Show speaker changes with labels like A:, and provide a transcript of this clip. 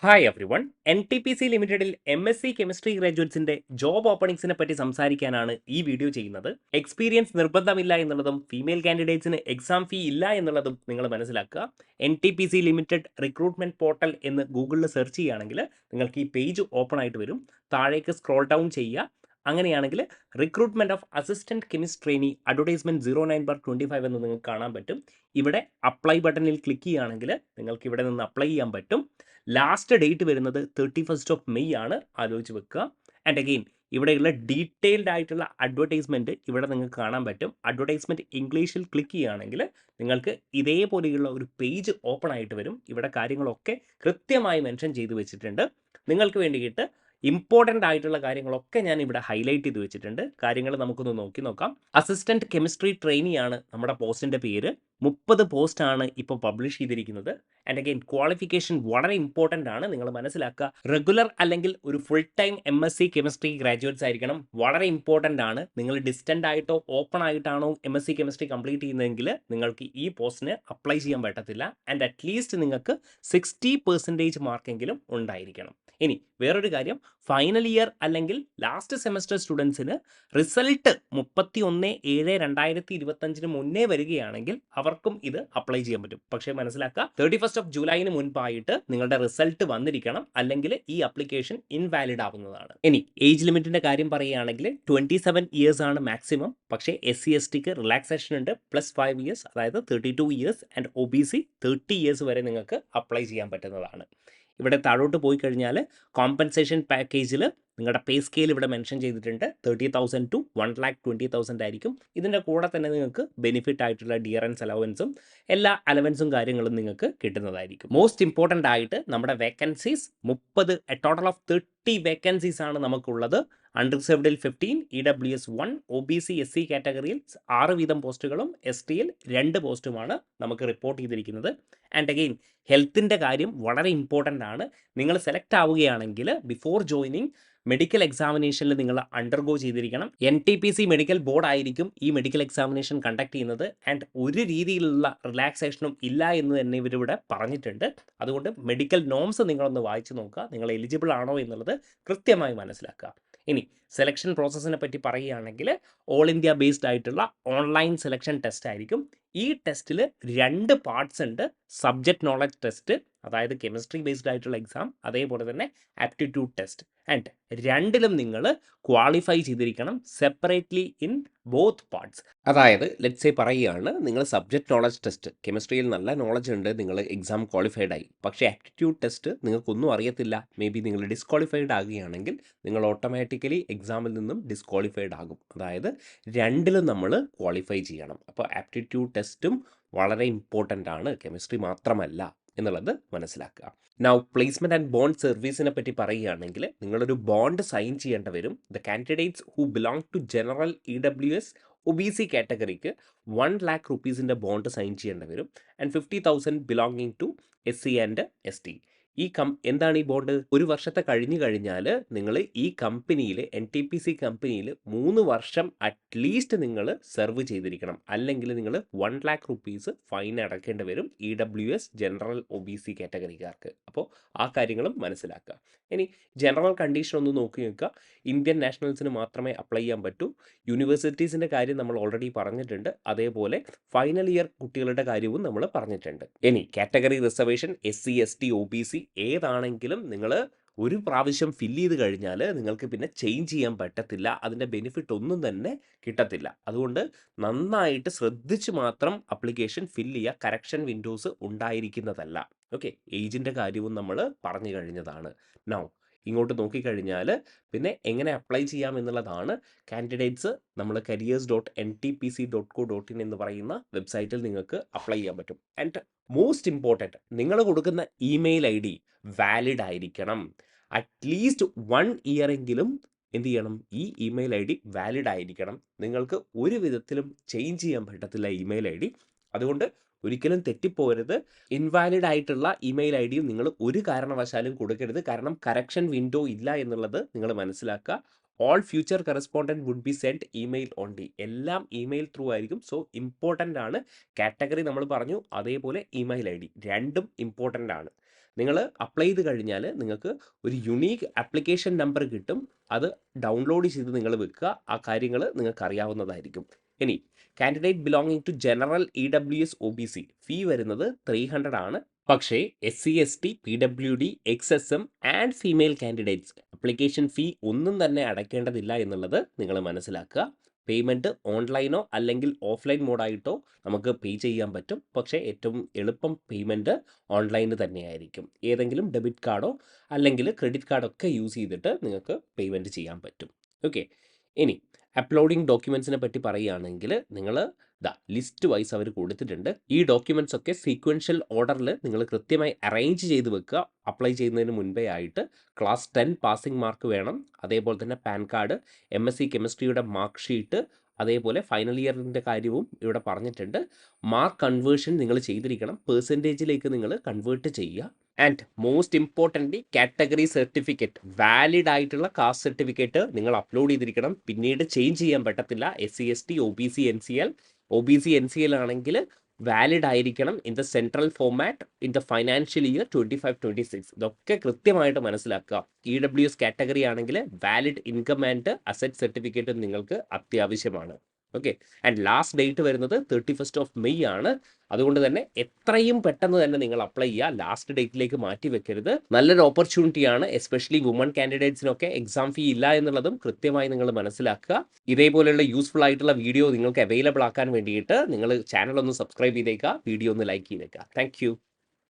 A: Hi every one. N T P C ലിമിറ്റഡിൽ MSc chemistry ഗ്രാജുവേറ്റ്സിന്റെ job ഓപ്പണിംഗ്സിനെ പറ്റി സംസാരിക്കാനാണ് ഈ വീഡിയോ ചെയ്യുന്നത്. എക്സ്പീരിയൻസ് നിർബന്ധമില്ല എന്നുള്ളതും ഫീമെയിൽ കാൻഡിഡേറ്റ്സിന് എക്സാം ഫീ ഇല്ല എന്നുള്ളതും നിങ്ങൾ മനസ്സിലാക്കുക. NTPC ലിമിറ്റഡ് റിക്രൂട്ട്മെന്റ് പോർട്ടൽ എന്ന് ഗൂഗിളിൽ സെർച്ച് ചെയ്യുകയാണെങ്കിൽ നിങ്ങൾക്ക് ഈ പേജ് ഓപ്പൺ ആയിട്ട് വരും. താഴേക്ക് സ്ക്രോൾ ഡൗൺ ചെയ്യുക. അങ്ങനെയാണെങ്കിൽ recruitment of assistant chemist trainee advertisement 09/25 എന്ന് നിങ്ങൾക്ക് കാണാൻ പറ്റും. ഇവിടെ അപ്ലൈ ബട്ടണിൽ ക്ലിക്ക് ചെയ്യുകയാണെങ്കിൽ നിങ്ങൾക്ക് ഇവിടെ നിന്ന് അപ്ലൈ ചെയ്യാൻ പറ്റും. ലാസ്റ്റ് ഡേറ്റ് വരുന്നത് 31 മെയ് ആണ്, ആലോചിച്ച് വെക്കുക. ആൻഡ് അഗെയിൻ ഇവിടെയുള്ള ഡീറ്റെയിൽഡ് ആയിട്ടുള്ള അഡ്വർടൈസ്മെൻറ്റ് ഇവിടെ നിങ്ങൾക്ക് കാണാൻ പറ്റും. അഡ്വർടൈസ്മെൻറ്റ് ഇംഗ്ലീഷിൽ ക്ലിക്ക് ചെയ്യുകയാണെങ്കിൽ നിങ്ങൾക്ക് ഇതേപോലെയുള്ള ഒരു പേജ് ഓപ്പൺ ആയിട്ട് വരും. ഇവിടെ കാര്യങ്ങളൊക്കെ കൃത്യമായി മെൻഷൻ ചെയ്ത് വെച്ചിട്ടുണ്ട്. നിങ്ങൾക്ക് വേണ്ടിയിട്ട് ഇമ്പോർട്ടൻ്റ് ആയിട്ടുള്ള കാര്യങ്ങളൊക്കെ ഞാൻ ഇവിടെ ഹൈലൈറ്റ് ചെയ്ത് വെച്ചിട്ടുണ്ട്. കാര്യങ്ങൾ നമുക്കൊന്ന് നോക്കി നോക്കാം. അസിസ്റ്റന്റ് കെമിസ്ട്രി ട്രെയിനി ആണ് നമ്മുടെ പോസ്റ്റിൻ്റെ പേര്. 30 പോസ്റ്റാണ് ഇപ്പോൾ പബ്ലിഷ് ചെയ്തിരിക്കുന്നത്. ആൻഡ് അഗെയിൻ ക്വാളിഫിക്കേഷൻ വളരെ ഇമ്പോർട്ടൻ്റ് ആണ്, നിങ്ങൾ മനസ്സിലാക്കുക. റെഗുലർ അല്ലെങ്കിൽ ഒരു full time MSc chemistry graduates ആയിരിക്കണം. വളരെ ഇമ്പോർട്ടൻ്റ് ആണ്. നിങ്ങൾ ഡിസ്റ്റൻ്റ് ആയിട്ടോ ഓപ്പൺ ആയിട്ടാണോ MSc കെമിസ്ട്രി കംപ്ലീറ്റ് ചെയ്യുന്നതെങ്കിൽ നിങ്ങൾക്ക് ഈ പോസ്റ്റിന് അപ്ലൈ ചെയ്യാൻ പറ്റത്തില്ല. ആൻഡ് അറ്റ്ലീസ്റ്റ് നിങ്ങൾക്ക് 60% മാർക്കെങ്കിലും ഉണ്ടായിരിക്കണം. ഇനി വേറൊരു കാര്യം, ഫൈനൽ ഇയർ അല്ലെങ്കിൽ ലാസ്റ്റ് സെമസ്റ്റർ സ്റ്റുഡൻസിന് റിസൾട്ട് 31/7/2025 മുന്നേ വരികയാണെങ്കിൽ അവർക്കും ഇത് അപ്ലൈ ചെയ്യാൻ പറ്റും. പക്ഷേ മനസ്സിലാക്കുക, 31 ജൂലൈന് മുൻപായിട്ട് നിങ്ങളുടെ റിസൾട്ട് വന്നിരിക്കണം, അല്ലെങ്കിൽ ഈ അപ്ലിക്കേഷൻ ഇൻവാലിഡ് ആവുന്നതാണ്. ഇനി ഏജ് ലിമിറ്റിന്റെ കാര്യം പറയുകയാണെങ്കിൽ 27 ഇയേഴ്സ് ആണ് മാക്സിമം. പക്ഷേ SC/STക്ക് റിലാക്സേഷൻ ഉണ്ട്, +5 ഇയേഴ്സ്, അതായത് 32 ഇയേഴ്സ്. ആൻഡ് OBC 30 ഇയേഴ്സ് വരെ നിങ്ങൾക്ക് അപ്ലൈ ചെയ്യാൻ പറ്റുന്നതാണ്. ഇവിടെ താഴോട്ട് പോയി കഴിഞ്ഞാൽ കോമ്പൻസേഷൻ പാക്കേജിൽ നിങ്ങളുടെ പേ സ്കെയിൽ ഇവിടെ മെൻഷൻ ചെയ്തിട്ടുണ്ട്. 30,000 to 1,20,000 ആയിരിക്കും. ഇതിൻ്റെ കൂടെ തന്നെ നിങ്ങൾക്ക് ബെനിഫിറ്റ് ആയിട്ടുള്ള ഡിയറൻസ് അലവൻസും എല്ലാ അലവൻസും കാര്യങ്ങളും നിങ്ങൾക്ക് കിട്ടുന്നതായിരിക്കും. മോസ്റ്റ് ഇമ്പോർട്ടൻ്റ് ആയിട്ട് നമ്മുടെ വേക്കൻസീസ് 30, ടോട്ടൽ ഓഫ് 30 വേക്കൻസീസ് ആണ് നമുക്കുള്ളത്. അൺറിസർവ്ഡിൽ 15, EWS 1, OBC SC കാറ്റഗറിയിൽ 6 വീതം പോസ്റ്റുകളും STയിൽ 2 പോസ്റ്റുമാണ് നമുക്ക് റിപ്പോർട്ട് ചെയ്തിരിക്കുന്നത്. ആൻഡ് അഗെയിൻ ഹെൽത്തിൻ്റെ കാര്യം വളരെ ഇമ്പോർട്ടൻ്റ് ആണ്. നിങ്ങൾ സെലക്ട് ആവുകയാണെങ്കിൽ ബിഫോർ ജോയിനിങ് മെഡിക്കൽ എക്സാമിനേഷനിൽ നിങ്ങൾ അണ്ടർഗോ ചെയ്തിരിക്കണം. NTPC മെഡിക്കൽ ബോർഡ് ആയിരിക്കും ഈ മെഡിക്കൽ എക്സാമിനേഷൻ കണ്ടക്ട് ചെയ്യുന്നത്. ആൻഡ് ഒരു രീതിയിലുള്ള റിലാക്സേഷനും ഇല്ല എന്ന് തന്നെ ഇവരിവിടെ പറഞ്ഞിട്ടുണ്ട്. അതുകൊണ്ട് മെഡിക്കൽ നോംസ് നിങ്ങളൊന്ന് വായിച്ചു നോക്കുക, നിങ്ങൾ എലിജിബിൾ ആണോ എന്നുള്ളത് കൃത്യമായി മനസ്സിലാക്കുക. ഇനി സെലക്ഷൻ പ്രോസസ്സിനെ പറ്റി പറയുകയാണെങ്കിൽ ഓൾ ഇന്ത്യ ബേസ്ഡ് ആയിട്ടുള്ള ഓൺലൈൻ സെലക്ഷൻ ടെസ്റ്റ് ആയിരിക്കും. ഈ ടെസ്റ്റിൽ 2 പാർട്സ് ഉണ്ട്. സബ്ജക്റ്റ് നോളജ് ടെസ്റ്റ്, അതായത് കെമിസ്ട്രി ബേസ്ഡ് ആയിട്ടുള്ള എക്സാം, അതേപോലെ തന്നെ ആപ്റ്റിറ്റ്യൂഡ് ടെസ്റ്റ്. ആൻഡ് രണ്ടിലും നിങ്ങൾ ക്വാളിഫൈ ചെയ്തിരിക്കണം സെപ്പറേറ്റ്ലി ഇൻ ബോത്ത് പാർട്സ്. അതായത് ലെറ്റ്സ് സേ പറയുകയാണ്, നിങ്ങൾ സബ്ജക്റ്റ് നോളജ് ടെസ്റ്റ് കെമിസ്ട്രിയിൽ നല്ല നോളജ് ഉണ്ട്, നിങ്ങൾ എക്സാം ക്വാളിഫൈഡ് ആയി. പക്ഷേ ആപ്റ്റിറ്റ്യൂഡ് ടെസ്റ്റ് നിങ്ങൾക്കൊന്നും അറിയത്തില്ല, മേ ബി നിങ്ങൾ ഡിസ്ക്വാളിഫൈഡ് ആകുകയാണെങ്കിൽ നിങ്ങൾ ഓട്ടോമാറ്റിക്കലി എക്സാമിൽ നിന്നും ഡിസ്ക്വാളിഫൈഡ് ആകും. അതായത് രണ്ടിലും നമ്മൾ ക്വാളിഫൈ ചെയ്യണം. അപ്പോൾ ആപ്റ്റിറ്റ്യൂഡ് ടെസ്റ്റും വളരെ ഇമ്പോർട്ടൻ്റ് ആണ്, കെമിസ്ട്രി മാത്രമല്ല എന്നുള്ളത് മനസ്സിലാക്കുക. നൗ പ്ലേസ്മെൻറ്റ് ആൻഡ് ബോണ്ട് സർവീസിനെ പറ്റി പറയുകയാണെങ്കിൽ നിങ്ങളൊരു ബോണ്ട് സൈൻ ചെയ്യേണ്ടി വരും. The candidates who belong to general EWS OBC കാറ്റഗറിക്ക് 1,00,000 റുപ്പീസിൻ്റെ ബോണ്ട് സൈൻ ചെയ്യേണ്ടി വരും. And 50,000 belonging to SC and ST. എന്താണ് ഈ ബോണ്ട്? ഒരു വർഷത്തെ കഴിഞ്ഞു കഴിഞ്ഞാൽ നിങ്ങൾ ഈ കമ്പനിയിൽ NTPC കമ്പനിയിൽ 3 വർഷം അറ്റ്ലീസ്റ്റ് നിങ്ങൾ സെർവ് ചെയ്തിരിക്കണം, അല്ലെങ്കിൽ നിങ്ങൾ 1,00,000 റുപ്പീസ് ഫൈൻ അടയ്ക്കേണ്ടി വരും EWS ജനറൽ OBC കാറ്റഗറിക്കാർക്ക്. അപ്പോൾ ആ കാര്യങ്ങളും മനസ്സിലാക്കുക. ഇനി ജനറൽ കണ്ടീഷൻ ഒന്ന് നോക്കി നോക്കുക. ഇന്ത്യൻ നാഷണൽസിന് മാത്രമേ അപ്ലൈ ചെയ്യാൻ പറ്റൂ. യൂണിവേഴ്സിറ്റീസിൻ്റെ കാര്യം നമ്മൾ ഓൾറെഡി പറഞ്ഞിട്ടുണ്ട്. അതേപോലെ ഫൈനൽ ഇയർ കുട്ടികളുടെ കാര്യവും നമ്മൾ പറഞ്ഞിട്ടുണ്ട്. ഇനി category reservation SC ST OBC ഏതാണെങ്കിലും നിങ്ങൾ ഒരു പ്രാവശ്യം ഫില്ല് ചെയ്ത് കഴിഞ്ഞാൽ നിങ്ങൾക്ക് പിന്നെ ചേഞ്ച് ചെയ്യാൻ പറ്റത്തില്ല. അതിൻ്റെ ബെനിഫിറ്റ് ഒന്നും തന്നെ കിട്ടത്തില്ല. അതുകൊണ്ട് നന്നായിട്ട് ശ്രദ്ധിച്ച് മാത്രം അപ്ലിക്കേഷൻ ഫില്ല് ചെയ്യുക. കറക്ഷൻ വിൻഡോസ് ഉണ്ടായിരിക്കുന്നതല്ല. ഓക്കെ, ഏജിൻ്റെ കാര്യവും നമ്മൾ പറഞ്ഞു കഴിഞ്ഞതാണ്. നൗ ഇങ്ങോട്ട് നോക്കിക്കഴിഞ്ഞാൽ പിന്നെ എങ്ങനെ അപ്ലൈ ചെയ്യാം എന്നുള്ളതാണ്. കാൻഡിഡേറ്റ്സ് നമ്മൾ careers.ntpc.co.in എന്ന് പറയുന്ന വെബ്സൈറ്റിൽ നിങ്ങൾക്ക് അപ്ലൈ ചെയ്യാൻ പറ്റും. ആൻഡ് മോസ്റ്റ് ഇമ്പോർട്ടൻറ്റ്, നിങ്ങൾ കൊടുക്കുന്ന ഇമെയിൽ ID വാലിഡ് ആയിരിക്കണം. അറ്റ്ലീസ്റ്റ് 1 ഇയർ എങ്കിലും എന്ത് ചെയ്യണം, ഈ ഇമെയിൽ ID വാലിഡ് ആയിരിക്കണം. നിങ്ങൾക്ക് ഒരു വിധത്തിലും ചേഞ്ച് ചെയ്യാൻ പറ്റത്തില്ല ഇമെയിൽ ID. അതുകൊണ്ട് ഒരിക്കലും തെറ്റിപ്പോരുത്. ഇൻവാലിഡ് ആയിട്ടുള്ള ഇമെയിൽ IDയും നിങ്ങൾ ഒരു കാരണവശാലും കൊടുക്കരുത്. കാരണം കറക്ഷൻ വിൻഡോ ഇല്ല എന്നുള്ളത് നിങ്ങൾ മനസ്സിലാക്കുക. All future correspondent would be send email only. എല്ലാം ഇമെയിൽ ത്രൂ ആയിരിക്കും. സോ ഇമ്പോർട്ടൻ്റ് ആണ്. കാറ്റഗറി നമ്മൾ പറഞ്ഞു, അതേപോലെ ഇമെയിൽ ID രണ്ടും ഇമ്പോർട്ടൻ്റ് ആണ്. നിങ്ങൾ അപ്ലൈ ചെയ്ത് കഴിഞ്ഞാൽ നിങ്ങൾക്ക് ഒരു യുണീക്ക് ആപ്ലിക്കേഷൻ നമ്പർ കിട്ടും. അത് ഡൗൺലോഡ് ചെയ്ത് നിങ്ങൾ വെക്കുക. ആ കാര്യങ്ങൾ നിങ്ങൾക്ക് അറിയാവുന്നതായിരിക്കും. ഇനി candidate belonging to general EWS OBC fee വരുന്നത് 300 ആണ്. പക്ഷേ SC ST PWD XSM and female candidates application fee ഒന്നും തന്നെ അടയ്ക്കേണ്ടതില്ല എന്നുള്ളത് നിങ്ങൾ മനസ്സിലാക്കുക. പേയ്മെൻറ്റ് ഓൺലൈനോ അല്ലെങ്കിൽ ഓഫ്ലൈൻ മോഡായിട്ടോ നമുക്ക് പേ ചെയ്യാൻ പറ്റും. പക്ഷേ ഏറ്റവും എളുപ്പം പേയ്മെൻറ്റ് ഓൺലൈന് തന്നെയായിരിക്കും. ഏതെങ്കിലും ഡെബിറ്റ് കാർഡോ അല്ലെങ്കിൽ ക്രെഡിറ്റ് കാർഡൊക്കെ യൂസ് ചെയ്തിട്ട് നിങ്ങൾക്ക് പേയ്മെൻറ്റ് ചെയ്യാൻ പറ്റും. ഓക്കെ. ഇനി അപ്ലോഡിങ് ഡോക്യുമെൻറ്റ്സിനെ പറ്റി പറയുകയാണെങ്കിൽ നിങ്ങൾ ലിസ്റ്റ് വൈസ് അവർ കൊടുത്തിട്ടുണ്ട്. ഈ ഡോക്യുമെൻറ്റ്സ് ഒക്കെ സീക്വൻഷ്യൽ ഓർഡറിൽ നിങ്ങൾ കൃത്യമായി അറേഞ്ച് ചെയ്ത് വെക്കുക. അപ്ലൈ ചെയ്യുന്നതിന് മുൻപേ ആയിട്ട് ക്ലാസ് 10 പാസിംഗ് മാർക്ക് വേണം. അതേപോലെ തന്നെ പാൻ കാർഡ്, MSc കെമിസ്ട്രിയുടെ മാർക്ക് ഷീറ്റ്, അതേപോലെ ഫൈനൽ ഇയറിൻ്റെ കാര്യവും ഇവിടെ പറഞ്ഞിട്ടുണ്ട്. മാർക്ക് കൺവേർഷൻ നിങ്ങൾ ചെയ്തിരിക്കണം. പെർസെൻറ്റേജിലേക്ക് നിങ്ങൾ കൺവേർട്ട് ചെയ്യുക. And most importantly category certificate, valid ആയിട്ടുള്ള കാസ്റ്റ് സർട്ടിഫിക്കറ്റ് നിങ്ങൾ അപ്ലോഡ് ചെയ്തിരിക്കണം. പിന്നീട് ചേഞ്ച് ചെയ്യാൻ പറ്റത്തില്ല. SC ST OBC NCL OBC NCL ആണെങ്കിൽ വാലിഡ് ആയിരിക്കണം in the central format in the financial year 25-26. ഇതൊക്കെ കൃത്യമായിട്ട് മനസ്സിലാക്കുക. EWS കാറ്റഗറി ആണെങ്കിൽ valid income and asset certificate നിങ്ങൾക്ക് അത്യാവശ്യമാണ്. ഓക്കെ. ആൻഡ് ലാസ്റ്റ് ഡേറ്റ് വരുന്നത് 31st May ആണ്. അതുകൊണ്ട് തന്നെ എത്രയും പെട്ടെന്ന് തന്നെ നിങ്ങൾ അപ്ലൈ ചെയ്യുക. ലാസ്റ്റ് ഡേറ്റിലേക്ക് മാറ്റി വെക്കരുത്. നല്ലൊരു ഓപ്പർച്യൂണിറ്റിയാണ്. എസ്പെഷ്യലി വുമൺ കാൻഡിഡേറ്റ്സിനൊക്കെ എക്സാം ഫീ ഇല്ല എന്നുള്ളതും കൃത്യമായി നിങ്ങൾ മനസ്സിലാക്കുക. ഇതേപോലെയുള്ള യൂസ്ഫുൾ ആയിട്ടുള്ള വീഡിയോ നിങ്ങൾക്ക് അവൈലബിൾ ആക്കാൻ വേണ്ടിയിട്ട് നിങ്ങൾ ചാനൽ ഒന്ന് സബ്സ്ക്രൈബ് ചെയ്തേക്കുക, വീഡിയോ ഒന്ന് ലൈക്ക് ചെയ്തേക്കുക. താങ്ക്